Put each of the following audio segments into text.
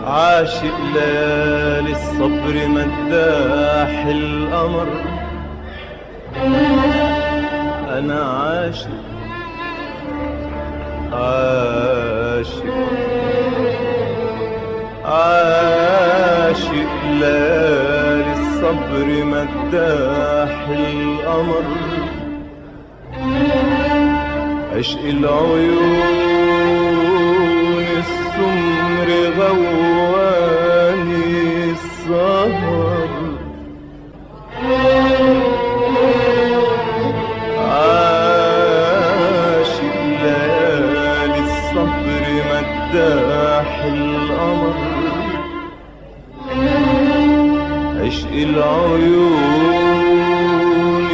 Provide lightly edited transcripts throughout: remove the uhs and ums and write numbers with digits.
عاشق ليالي الصبر مداح القمر، أنا عاشق عاشق عاشق ليالي الصبر مداح القمر، عشق العيون السمر غواني السهر، عاشق ليالي الصبر مداح القمر، عشق العيون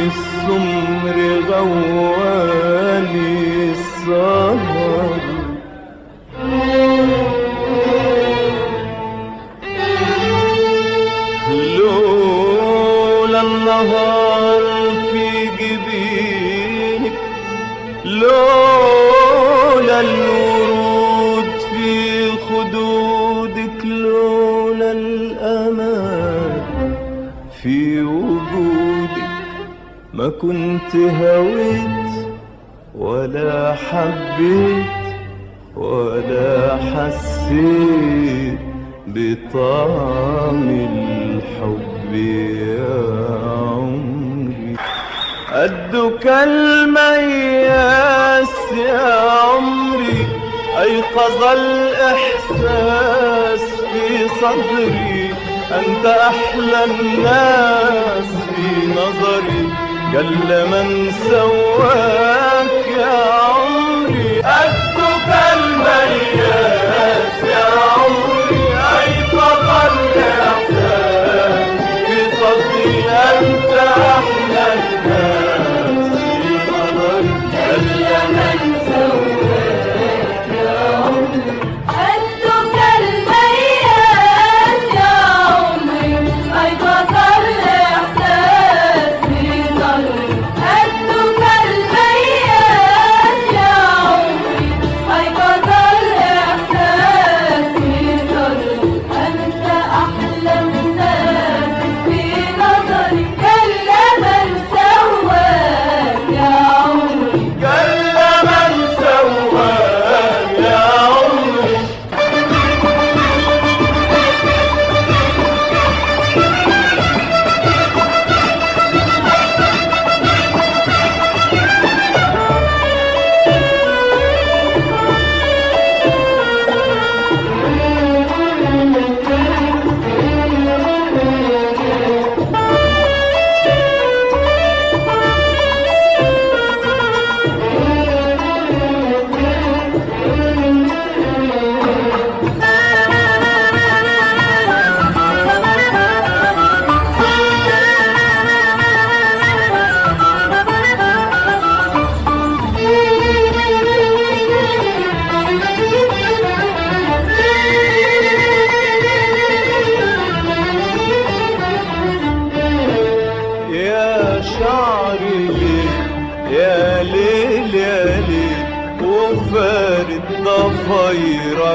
السمر غواني السهر، لولا النهار في جبينك، لولا الورود في خدودك، لولا الأمان في وجودك، ما كنت هويت ولا حبيت ولا حسيت بطعم الحب يا عمري. قدك المياس يا عمري، أيقظ الإحساس في صدري، أنت أحلى الناس في نظري، جل من سواك يا عمري. قدك المياس يا عمري، أيقظ الإحساس في صدري، أنت أحلى الناس في نظري، جل من سواك يا عمري. قدك المياس يا عمري، أيقظ الإحساس في صدري، قدك المياس يا عمري، أيقظ الإحساس في صدري.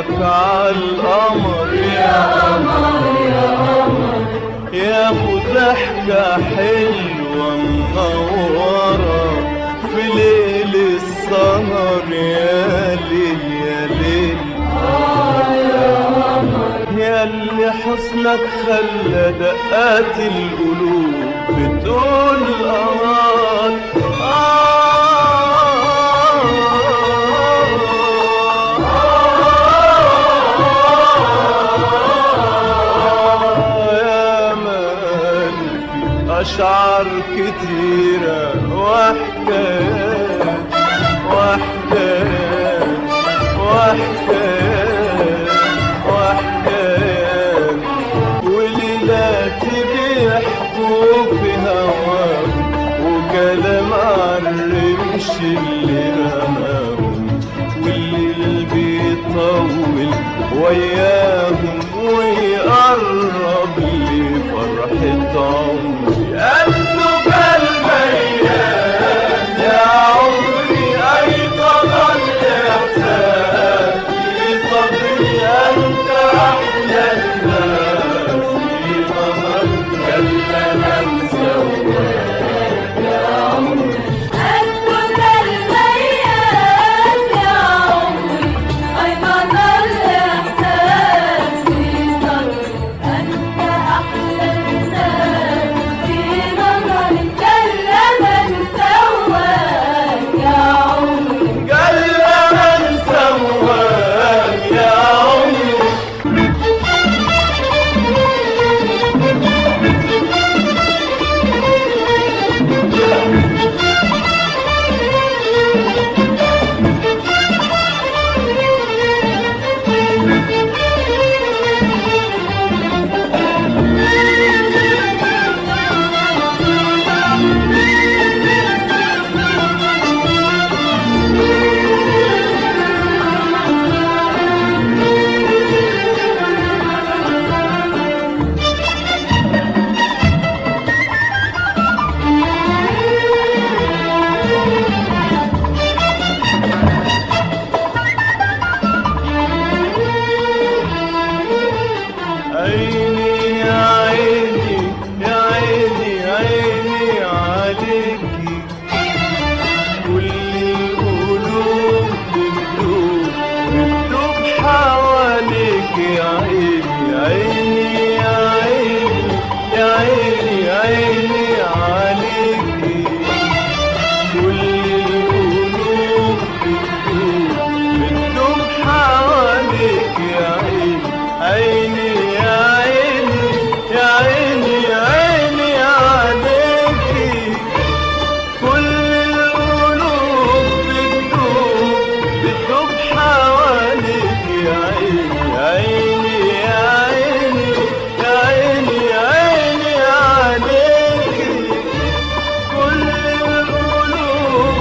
صورتك عالقمر يا قمر يا قمر يا ابو ضحكة حلوة منورة في ليل السهر يا ليل يا ليل يا قمر يا اللي حسنك خلى دقات القلوب بتقول يا مان في أشعار كتيرة وحكايات وحكايات وحكايات وحكايات وليلات بيحكوا في هواهم وكلام عالرمش اللي رماهم والليل بيطول وياهم ويقرب لفرحة عمري قلبك الميال يا عمري أيقظ الإحساس في صدري أنت أحلى الناس في قمر كلنا سواك يا عمري قلبك الميال يا عمري أيقظ الإحساس في صدري أنت أحلى الناس في نظري كلما سواك يا عمري كلنا سواك يا عمري عيني يا عيني يا عيني عيني عليكي كل القلوب بتدوب حواليك يا عيني عيني يا عيني يا عيني عيني عليكي كل القلوب بتدوب حواليك يا عيني عيني يا عيني يا عيني يا عيني عليكي كل القلوب بتدوب حواليك يا عيني عيني يا عيني يا عيني يا عيني عليكي كل القلوب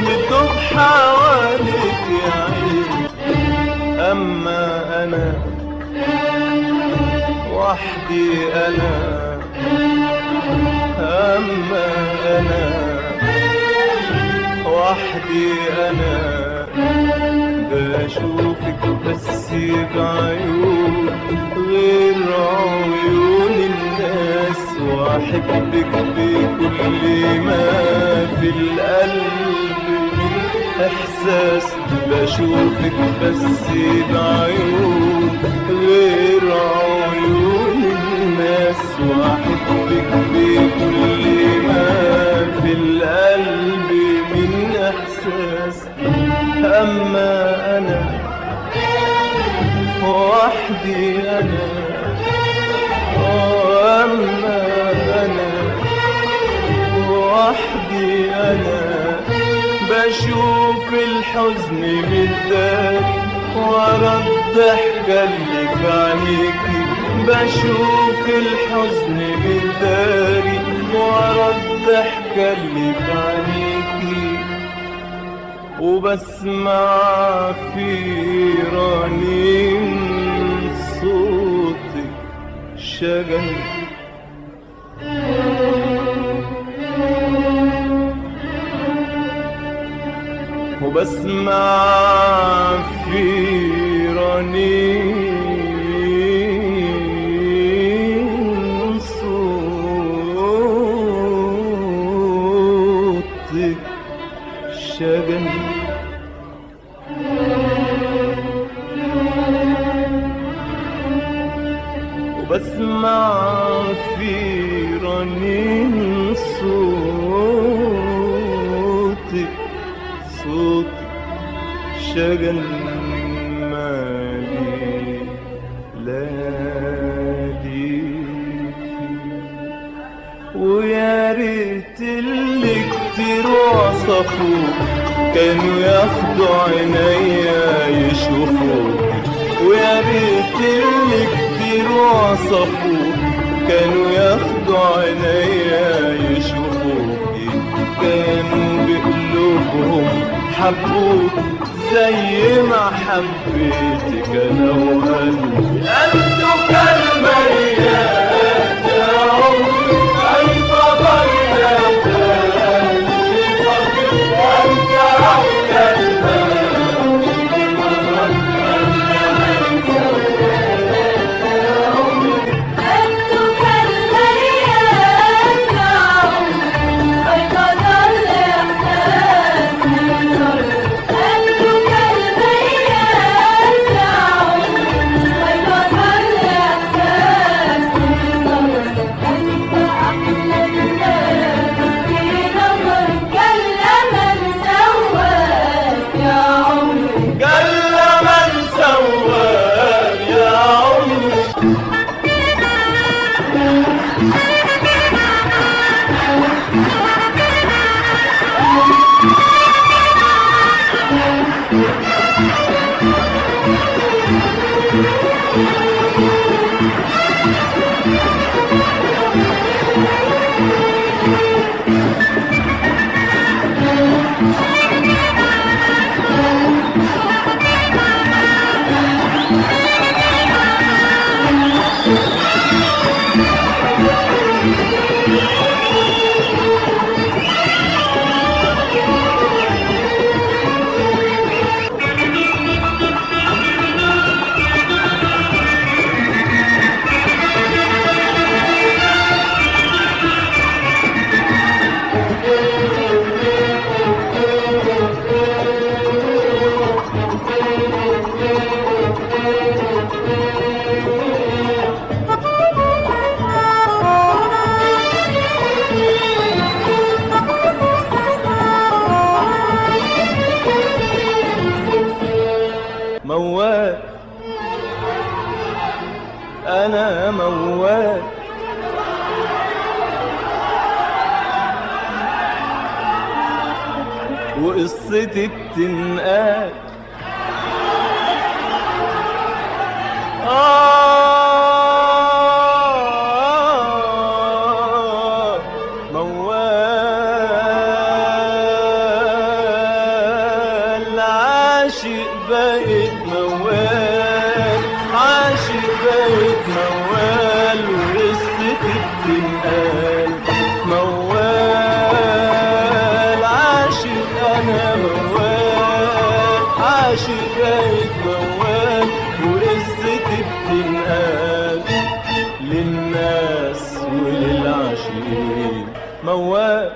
بتدوب حواليك يا عيني أما أنا وحدي أنا أما أنا وحدي أنا بشوفك بس بعيون غير عيون الناس وأحبك بكل ما في القلب من إحساس بشوفك بس بعيون غير عيون الناس وأحبك بكل ما في القلب من إحساس أما أنا وحدي أنا أما أنا وحدي أنا بشوف الحزن متداري ورا الضحكة اللي في عينيكي بشوف الحزن متداري ورا الضحكة اللي في عينيكي وبسمع في رنين صوتك شجن وبسمع في رنين صوتك شجن وبسمع في رنين صوتك شجن مالي لالي ويا ريت اللي كتير وصفوك كانوا ياخدوا عينيا يشوفوك ويا ريت اللي كتير وصفوك كانوا ياخدوا عينيا يشوفوك كانوا بقلوبهم حبوك زي ما حبيتك انا وقلبي انتوا كالميات يا عمري انت ضيعت انت عودة موال أنا موال وقصتي بتنقال موال عاشق بقيت موال عاشق بقيت موال وقصتي بتنقال موال عاشق أنا موال عاشق بقيت موال وقصتي بتنقال للناس وللعاشقين موال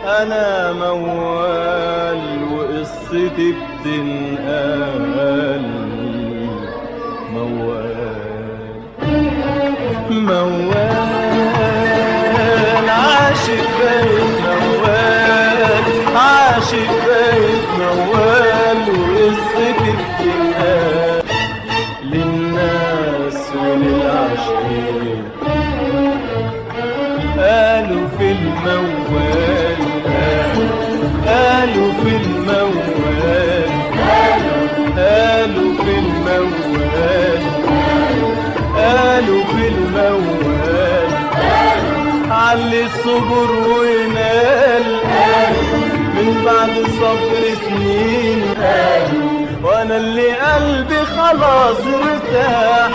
أنا موال وقصتي بتنقال موال موال عاشق بقيت موال عاشق بقيت موال وقصتي بتنقال للناس وللعاشقين قالوا في الموال قالوا في الموال قالوا في الموال قالوا في الموال علي الصبر ونال من بعد صبر سنين وانا اللي قلبي خلاص ارتاح.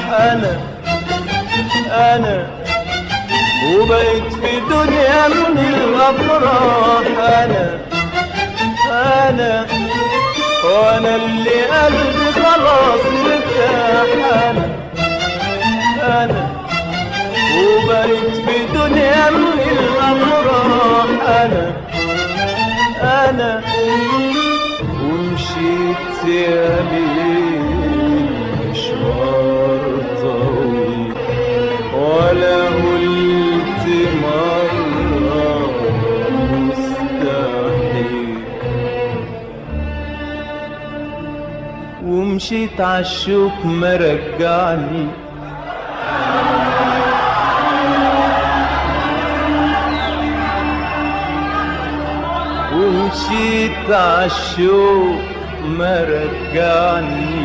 انا وبقيت في دنيا من الافراح. انا وانا اللي قلبي خلاص ارتاح. انا وبقيت في دنيا من الافراح. انا ومشيت يا ليل مشوار طويل ولا قلت مرة مستحيل، ومشيت عالشوك ما رجعني. ومشيت عالشوق ما رجعني.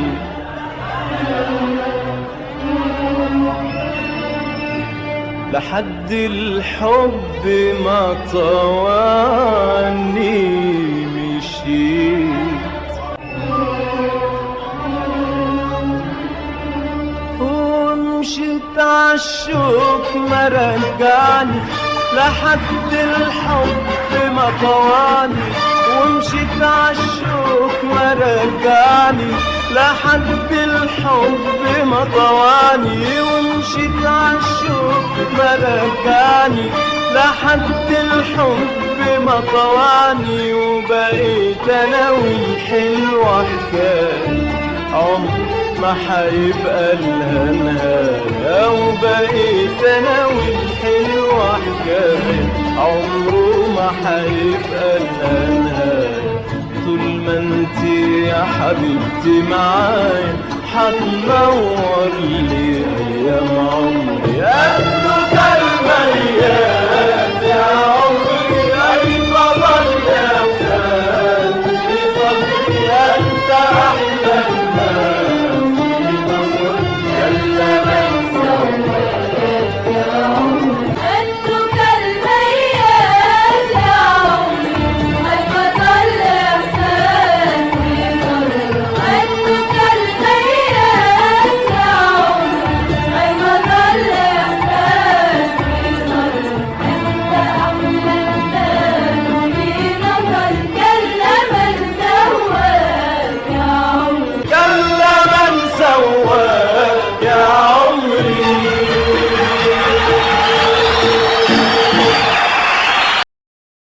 لحد الحب ما طواني مشيت. ومشيت عالشوق ما رجعني لحد الحب ما طواني. ومشيت عالشوق ما رجعني لحد الحب ما طواني. ومشيت عالشوق ما رجعني لحد الحب ما طواني. وبقيت انا والحلوة حكاية عمر ما حيبقى لها نهاية. وبقيت انا والحلوة حكاية عمره ما حيبقى لها نهاية. طول ما انتي يا حبيبتي معايا حتنور لي ايام عمري. قدك المياه